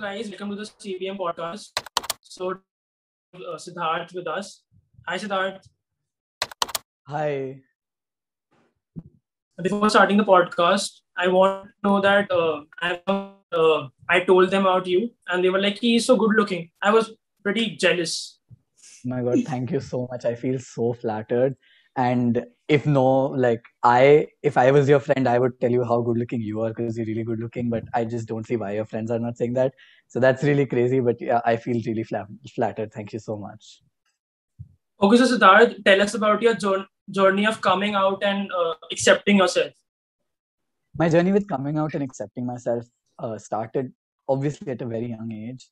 guys, welcome to the CVM podcast. So, Siddharth with us. Hi, Siddharth. Hi. Before starting the podcast, I want to know that I told them about you, and they were like, "He is so good looking." I was pretty jealous. My God, thank you so much. I feel so flattered. And if I was your friend, I would tell you how good looking you are because you're really good looking. But I just don't see why your friends are not saying that. So that's really crazy. But yeah, I feel really flattered. Thank you so much. Okay, so Siddharth, tell us about your journey of coming out and accepting yourself. My journey with coming out and accepting myself started obviously at a very young age.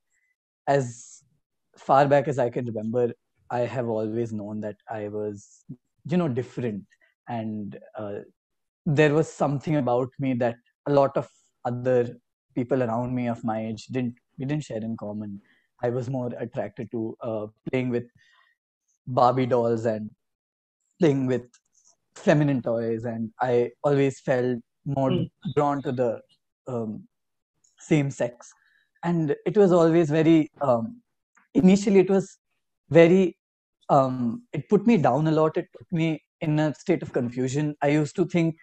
As far back as I can remember, I have always known that I was, different. And there was something about me that a lot of other people around me of my age didn't share in common. I was more attracted to playing with Barbie dolls and playing with feminine toys, and I always felt more drawn to the um, same sex. And it was always very initially it was very it put me down a lot. It put me in a state of confusion. I used to think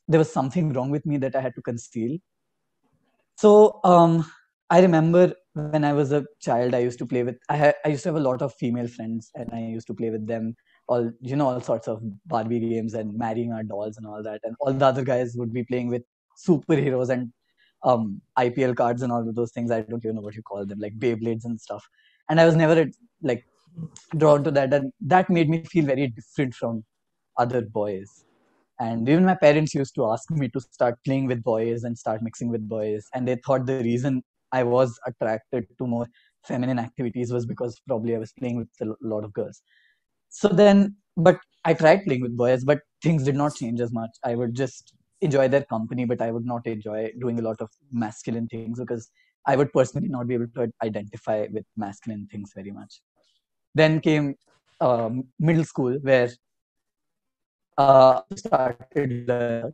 there was something wrong with me that I had to conceal. So I remember when I was a child, I used to play with. I used to have a lot of female friends, and I used to play with them. All sorts of Barbie games and marrying our dolls and all that. And all the other guys would be playing with superheroes and IPL cards and all of those things. I don't even know what you call them, like Beyblades and stuff. And I was never like drawn to that, and that made me feel very different from other boys. And even my parents used to ask me to start playing with boys and start mixing with boys. And they thought the reason I was attracted to more feminine activities was because probably I was playing with a lot of girls. So then, but I tried playing with boys, but things did not change as much. I would just enjoy their company, but I would not enjoy doing a lot of masculine things because I would personally not be able to identify with masculine things very much. Then came middle school, where I started learning that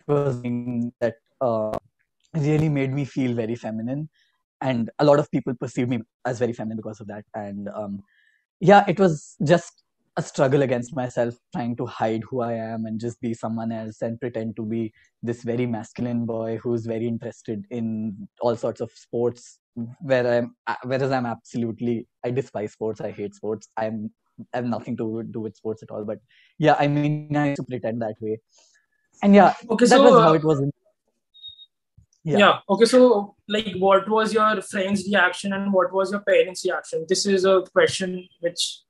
was something that really made me feel very feminine, and a lot of people perceived me as very feminine because of that. And yeah, it was just a struggle against myself, trying to hide who I am and just be someone else and pretend to be this very masculine boy who's very interested in all sorts of sports. Whereas I despise sports. I hate sports. I have nothing to do with sports at all. But yeah, I mean, I used to pretend that way. And yeah, Okay, that was so how it was. Yeah. yeah. Okay, so like, what was your friend's reaction and what was your parents' reaction? This is a question which.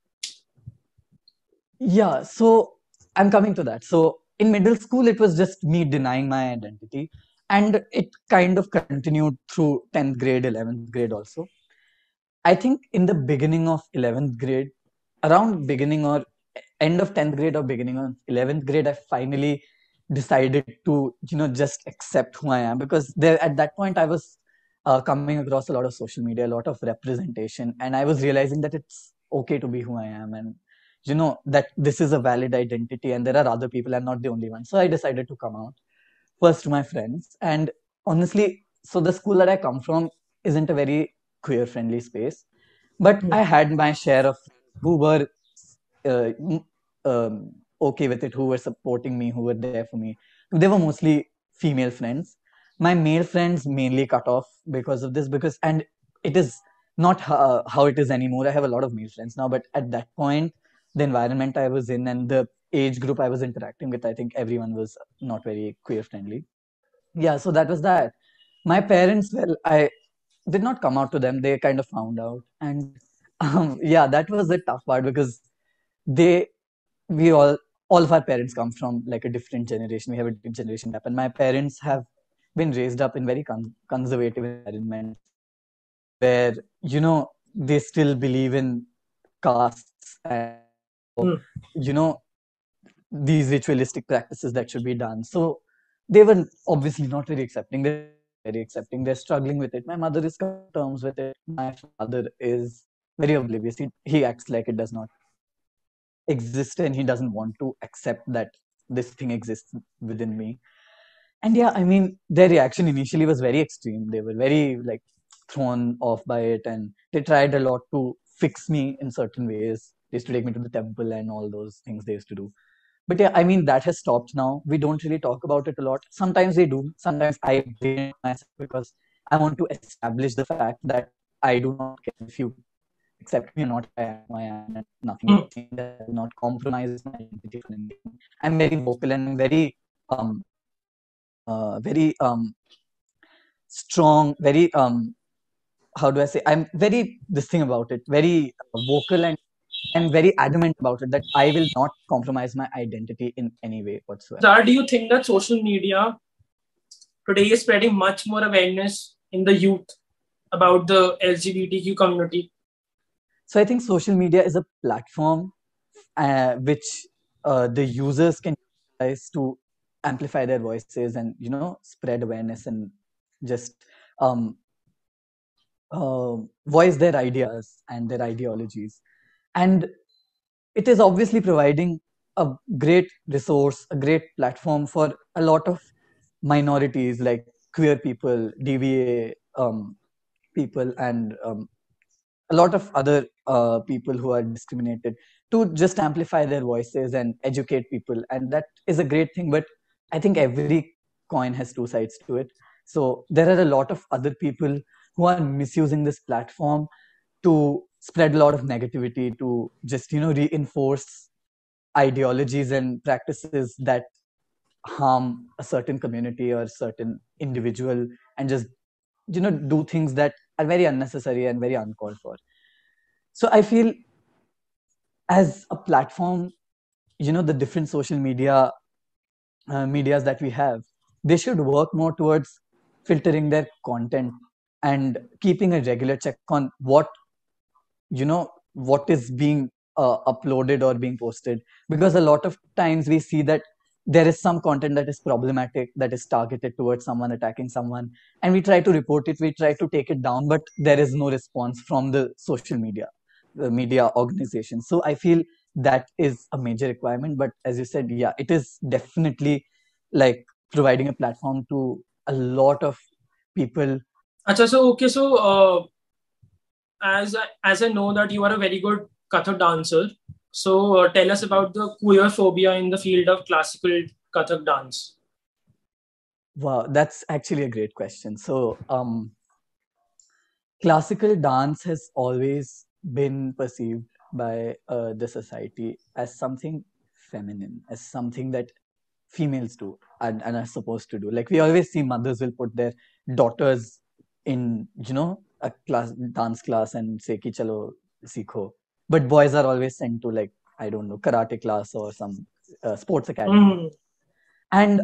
Yeah, so I'm coming to that. So in middle school, it was just me denying my identity, and it kind of continued through 10th grade, 11th grade also. I think in the beginning of 11th grade, around beginning or end of 10th grade or beginning of 11th grade, I finally decided to, just accept who I am, because there at that point I was coming across a lot of social media, a lot of representation, and I was realizing that it's okay to be who I am, and that this is a valid identity and there are other people. I'm not the only one. So I decided to come out first to my friends. And honestly, so the school that I come from isn't a very queer friendly space, but I had my share of who were uh, okay with it, who were supporting me, who were there for me. They were mostly female friends. My male friends mainly cut off because of this, and it is not how it is anymore. I have a lot of male friends now, but at that point, the environment I was in and the age group I was interacting with, I think everyone was not very queer friendly. Yeah, so that was that. My parents, well, I did not come out to them. They kind of found out. And yeah, that was the tough part because they, we all of our parents come from like a different generation. We have a different generation gap. And my parents have been raised up in very conservative environments where, they still believe in castes and you know, these ritualistic practices that should be done. So they were obviously not very accepting. They're still not very accepting. They're struggling with it. My mother is coming to terms with it. My father is very oblivious. He acts like it does not exist and he doesn't want to accept that this thing exists within me. And yeah, I mean, their reaction initially was very extreme. They were very like thrown off by it, and they tried a lot to fix me in certain ways. They used to take me to the temple and all those things they used to do. But yeah, I mean, that has stopped now. We don't really talk about it a lot. Sometimes we do. Sometimes I blame it myself because I want to establish the fact that I do not care if you accept me or not. I am who I am, and nothing will change. I will not compromise my identity for anything. I'm very vocal and I'm um, very strong, very how do I say? I'm very this thing about it, very vocal, and I'm very adamant about it that I will not compromise my identity in any way whatsoever. Do you think that social media today is spreading much more awareness in the youth about the LGBTQ community? So I think social media is a platform which the users can utilize to amplify their voices and spread awareness and just um, voice their ideas and their ideologies. And it is obviously providing a great resource, a great platform for a lot of minorities like queer people, DVA people, and a lot of other people who are discriminated to just amplify their voices and educate people. And that is a great thing. But I think every coin has two sides to it. So there are a lot of other people who are misusing this platform to spread a lot of negativity, to just reinforce ideologies and practices that harm a certain community or certain individual, and just do things that are very unnecessary and very uncalled for. So I feel as a platform, the different social medias that we have, they should work more towards filtering their content and keeping a regular check on what is being uploaded or being posted, because a lot of times we see that there is some content that is problematic, that is targeted towards someone, attacking someone, and we try to report it, we try to take it down, but there is no response from the social media, the media organization. So I feel that is a major requirement. But as you said, yeah, it is definitely like providing a platform to a lot of people. Achha, as I know that you are a very good Kathak dancer, so tell us about the queer phobia in the field of classical Kathak dance. Wow, that's actually a great question. So classical dance has always been perceived by the society as something feminine, as something that females do and are supposed to do. Like we always see mothers will put their daughters in, a dance class and say, ki chalo sikho. But boys are always sent to, like, I don't know, karate class or some sports academy. And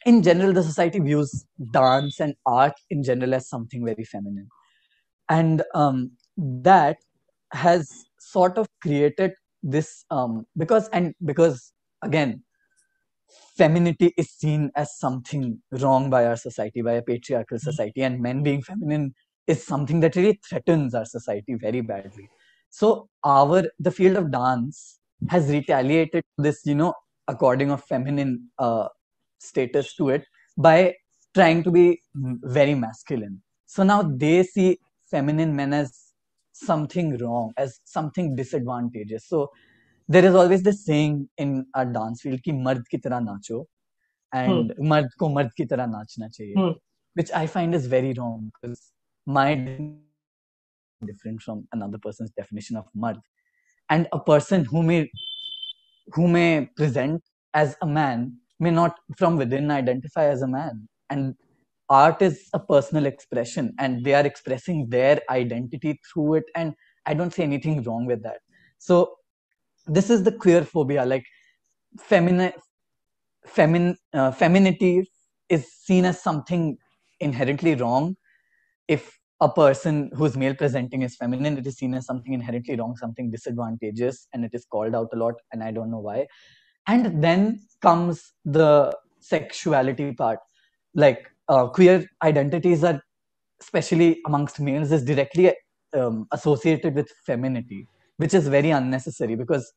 in general, the society views dance and art in general as something very feminine. And that has sort of created this because again, femininity is seen as something wrong by our society, by a patriarchal society, and men being feminine is something that really threatens our society very badly. So the field of dance has retaliated this, according of feminine status to it by trying to be very masculine. So now they see feminine men as something wrong, as something disadvantageous. So there is always this saying in our dance field कि मर्द की तरह नाचो and मर्द को मर्द की तरह नाचना चाहिए, which I find is very wrong because my definition of mard is very different from another person's definition of mard. And a person who may present as a man may not from within identify as a man. And art is a personal expression and they are expressing their identity through it. And I don't see anything wrong with that. So this is the queer phobia, like femininity is seen as something inherently wrong. If a person who's male presenting is feminine, it is seen as something inherently wrong, something disadvantageous, and it is called out a lot, and I don't know why. And then comes the sexuality part. Like queer identities are, especially amongst males, is directly associated with femininity, which is very unnecessary because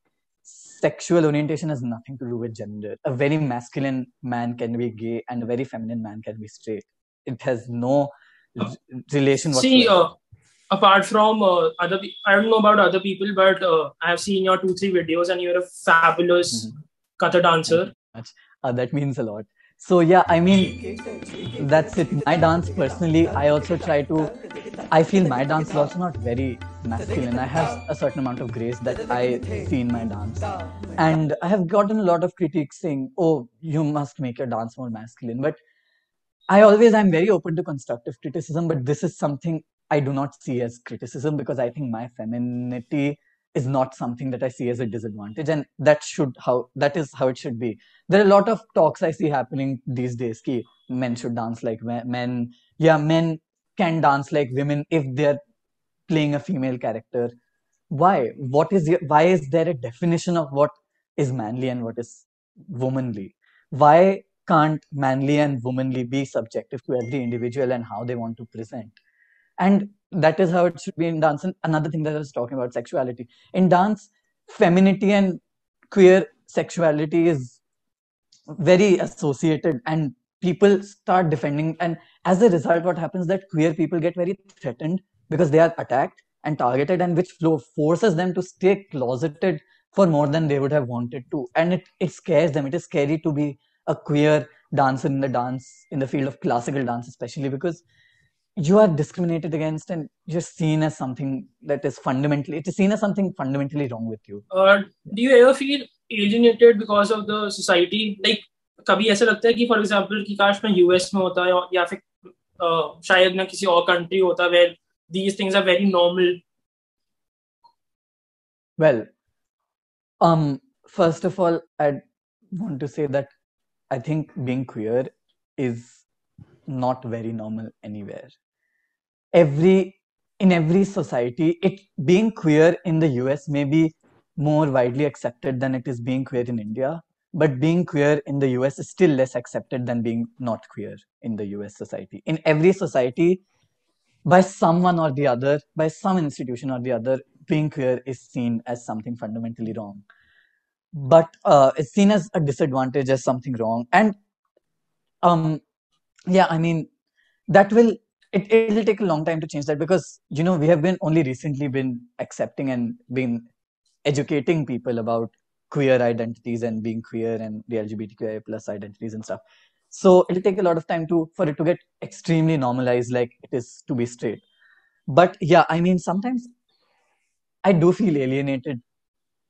sexual orientation has nothing to do with gender. A very masculine man can be gay and a very feminine man can be straight. It has no relation See, whatsoever. apart from I don't know about other people, but I have seen your 2-3 videos, and you're a fabulous kata Thank dancer. you so much. That means a lot. So yeah, I mean, that's it. My dance personally, I also try to. I feel my dance is also not very masculine. I have a certain amount of grace that I see in my dance, and I have gotten a lot of critiques saying, "Oh, you must make your dance more masculine." But I'm very open to constructive criticism, but this is something I do not see as criticism because I think my femininity is not something that I see as a disadvantage, and that is how it should be. There are a lot of talks I see happening these days. Ki men should dance like men. Yeah, men can dance like women if they're playing a female character. Why? Why is there a definition of what is manly and what is womanly? Why can't manly and womanly be subjective to every individual and how they want to present? And that is how it should be in dance. And another thing that I was talking about, sexuality. In dance, femininity and queer sexuality is very associated, and people start defending, and as a result what happens that queer people get very threatened because they are attacked and targeted, and which flow forces them to stay closeted for more than they would have wanted to, and it scares them. It is scary to be a queer dancer in the field of classical dance, especially because you are discriminated against and you're seen as something that is fundamentally it is seen as something fundamentally wrong with you. Do you ever feel alienated because of the society? Like, कभी ऐसा लगता है कि for example कि काश मैं US में होता या फिर शायद मैं किसी और कंट्री होता where these things are very normal? Well, first of all, I want to say that I think being queer is not very normal anywhere. In every society, it being queer in the US may be more widely accepted than it is being queer in India, but being queer in the US is still less accepted than being not queer in the US society. In every society, by someone or the other, by some institution or the other, being queer is seen as something fundamentally wrong. But it's seen as a disadvantage, as something wrong. And yeah, I mean, it'll take a long time to change that because we have been only recently been accepting and been educating people about queer identities and being queer and the LGBTQIA plus identities and stuff. So it'll take a lot of time for it to get extremely normalized like it is to be straight. But yeah, I mean, sometimes I do feel alienated.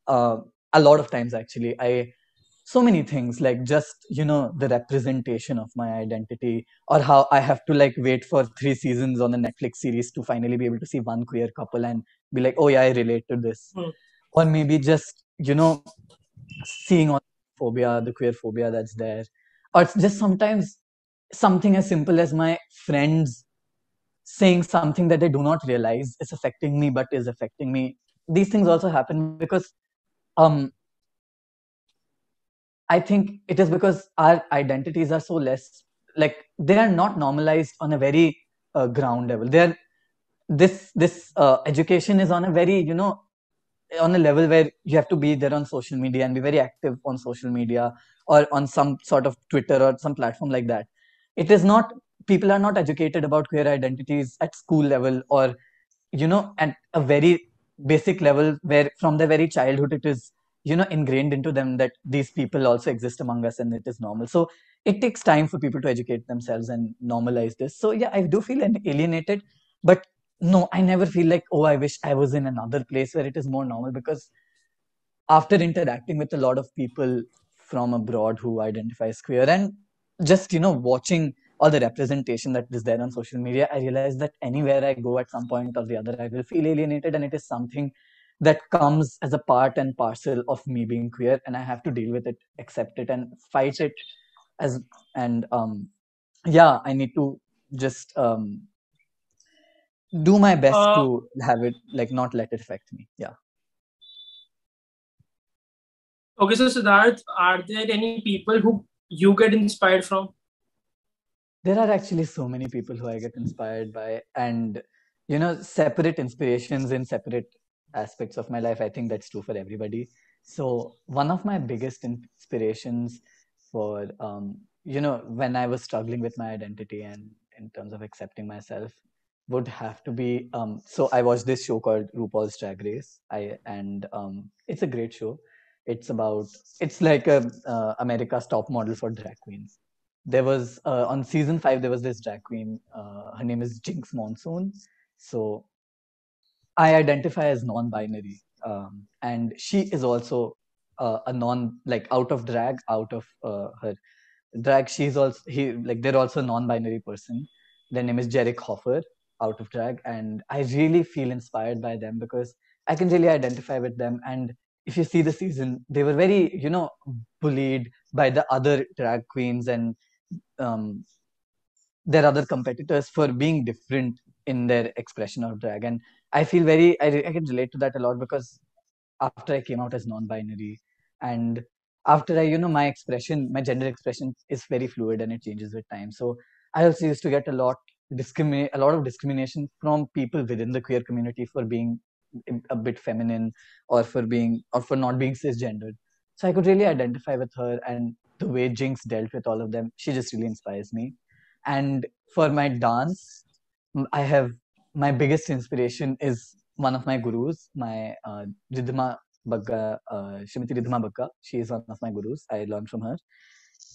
A lot of times, actually, so many things like just the representation of my identity, or how I have to like wait for 3 seasons on a Netflix series to finally be able to see one queer couple and be like, oh yeah, I relate to this. Or maybe just seeing on phobia, the queer phobia that's there, or it's just sometimes something as simple as my friends saying something that they do not realize is affecting me but is affecting me. These things also happen because um I think it is because our identities are so less, like they are not normalized on a very ground level. They're this education is on a very on a level where you have to be there on social media and be very active on social media or on some sort of Twitter or some platform like that. It is not, people are not educated about queer identities at school level, or at a very basic level where from their very childhood it is ingrained into them that these people also exist among us and it is normal. So it takes time for people to educate themselves and normalize this. So yeah, I do feel alienated, but no, I never feel like, oh, I wish I was in another place where it is more normal, because after interacting with a lot of people from abroad who identify as queer and just watching all the representation that is there on social media, I realize that anywhere I go at some point or the other, I will feel alienated, and it is something that comes as a part and parcel of me being queer, and I have to deal with it, accept it, and fight it as and yeah, I need to just do my best to have it like not let it affect me. Yeah. Okay, so Siddharth, are there any people who you get inspired from? There are actually so many people who I get inspired by, and separate inspirations in separate aspects of my life. I think that's true for everybody. So one of my biggest inspirations for when I was struggling with my identity and in terms of accepting myself would have to be so I watched this show called RuPaul's Drag Race. It's a great show. It's like a America's top model for drag queens. There was on season 5 there was this drag queen. Her name is Jinx Monsoon. So I identify as non-binary, and she is also a non like out of drag, out of her drag. She's also he like they're also a non-binary person. Their name is Jerick Hoffer, out of drag, and I really feel inspired by them because I can really identify with them. And if you see the season, they were very bullied by the other drag queens and um, their other competitors for being different in their expression of drag. And I feel I can relate to that a lot because after I came out as non-binary and after my gender expression is very fluid and it changes with time. So I also used to get a lot of discrimination from people within the queer community for being a bit feminine or for not being cisgendered. So I could really identify with her, and the way Jinx dealt with all of them, she just really inspires me. And for my dance, I have my biggest inspiration is one of my gurus, my Ridhima Bagga, Shrimati Ridhima Bagga. She is one of my gurus. I learned from her,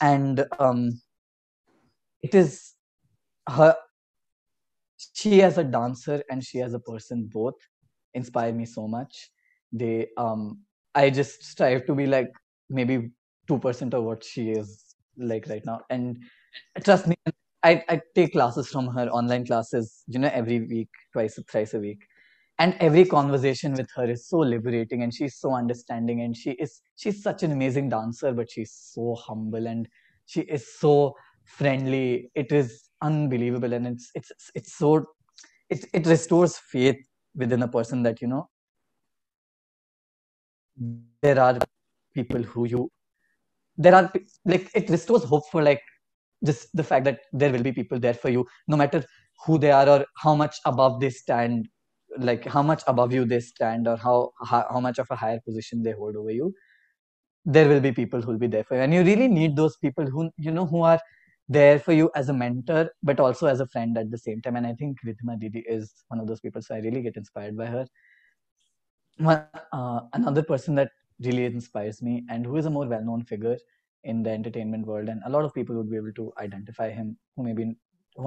and it is her. She as a dancer and she as a person both inspire me so much. I just strive to be like maybe 2% of what she is like right now, and trust me, I take classes from her, online classes, every week, twice, thrice a week. And every conversation with her is so liberating and she's so understanding and she's such an amazing dancer, but she's so humble and she is so friendly. It is unbelievable. And it restores faith within a person that, there are people who you, there are, like, it restores hope for like just the fact that there will be people there for you no matter who they are or how much above they stand, like how much above you they stand or how much of a higher position they hold over you. There will be people who will be there for you, and you really need those people who are there for you as a mentor but also as a friend at the same time. And I think Ridhima Didi is one of those people, so I really get inspired by her. Another person that really inspires me and who is a more well-known figure in the entertainment world, and a lot of people would be able to identify him who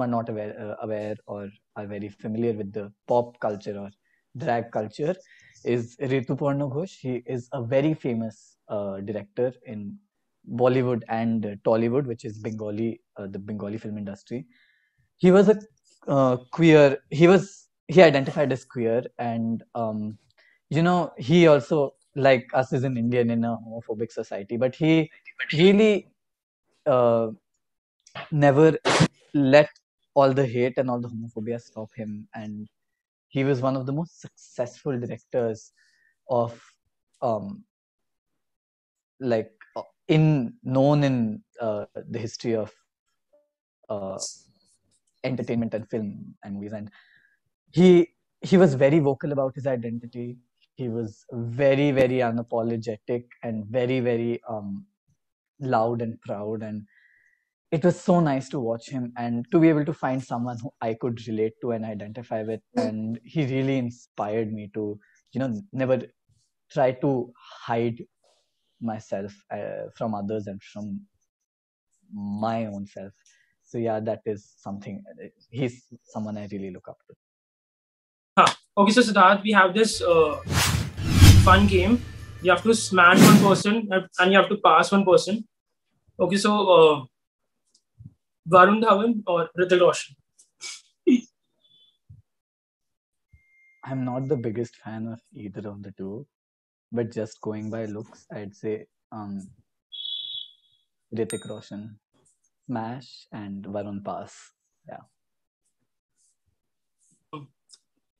are not aware or are very familiar with the pop culture or drag culture, is Rituparna Ghosh. He is a very famous director in Bollywood and Tollywood, which is the Bengali film industry. He was a queer. He identified as queer, and he also, like us, is an Indian in a homophobic society, but he really uh, never let all the hate and all the homophobia stop him. And he was one of the most successful directors of um, like known in the history of uh, entertainment and film and movies. And he he was very vocal about his identity. He was very, very unapologetic and very, very loud and proud. And it was so nice to watch him and to be able to find someone who I could relate to and identify with. And he really inspired me to, never try to hide myself from others and from my own self. So yeah, that is something. He's someone I really look up to. Okay, so Siddharth, we have this fun game. You have to smash one person and you have to pass one person. Okay, so Varun Dhawan or Hrithik Roshan? I'm not the biggest fan of either of the two, but just going by looks, I'd say Hrithik Roshan, smash, and Varun pass. Yeah.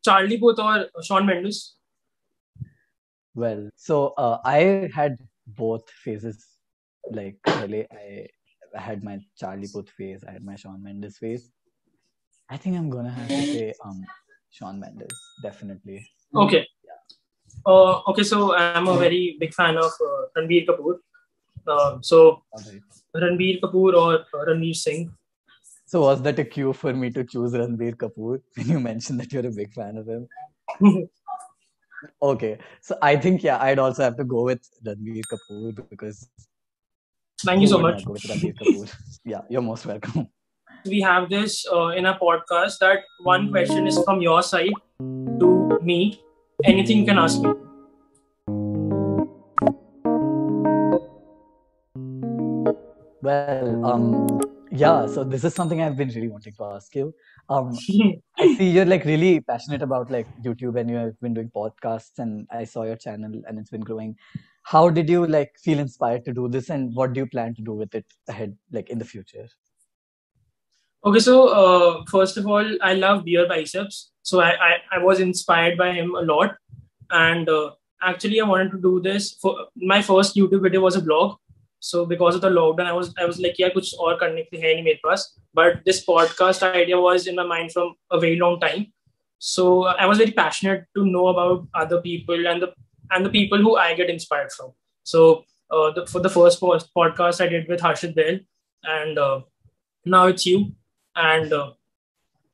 Charlie Puth or Shawn Mendes? Well, so I had both phases. Like early, I had my Charlie Puth phase, I had my Shawn Mendes phase. I think I'm gonna have to say Shawn Mendes, definitely. Okay. Yeah. Okay, so I'm a very big fan of Ranbir Kapoor. So Alright. Ranbir Kapoor or Ranveer Singh. So was that a cue for me to choose Ranbir Kapoor when you mentioned that you're a big fan of him? Okay, so I think yeah, I'd also have to go with Ranbir Kapoor because Thank who you so would not much. go with Ranbir Kapoor? Yeah, you're most welcome. We have this in a podcast that one question is from your side to me. Anything you can ask me. Well, yeah, so this is something I've been really wanting to ask you. I see you're like really passionate about like YouTube and you have been doing podcasts and I saw your channel and it's been growing. How did you like feel inspired to do this and what do you plan to do with it ahead, like in the future? Okay, so first of all, I love Beer Biceps. So I was inspired by him a lot. And actually, I wanted to do this. For my first YouTube video was a vlog. So because of the lockdown, I was like, yeah, कुछ और करने के लिए है नहीं मेरे पास. But this podcast idea was in my mind from a very long time. So I was very passionate to know about other people and the people who I get inspired from. So for the first podcast I did with Harshit Bell, and now it's you. And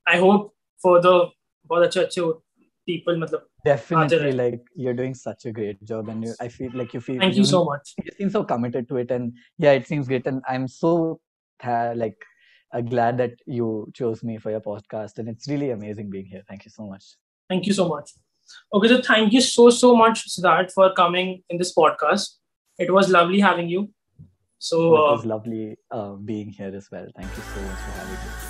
I hope for the बहुत अच्छे people मतलब आते Definitely, रहे. like you're doing such a great job, and I feel like Thank you so much. you seem so committed to it, and yeah, it seems great, and I'm so like glad that you chose me for your podcast, and it's really amazing being here. Thank you so much. Thank you so much. Okay, so thank you so much, Siddharth, for coming in this podcast. It was lovely having you. So It was lovely being here as well. Thank you so much for having me.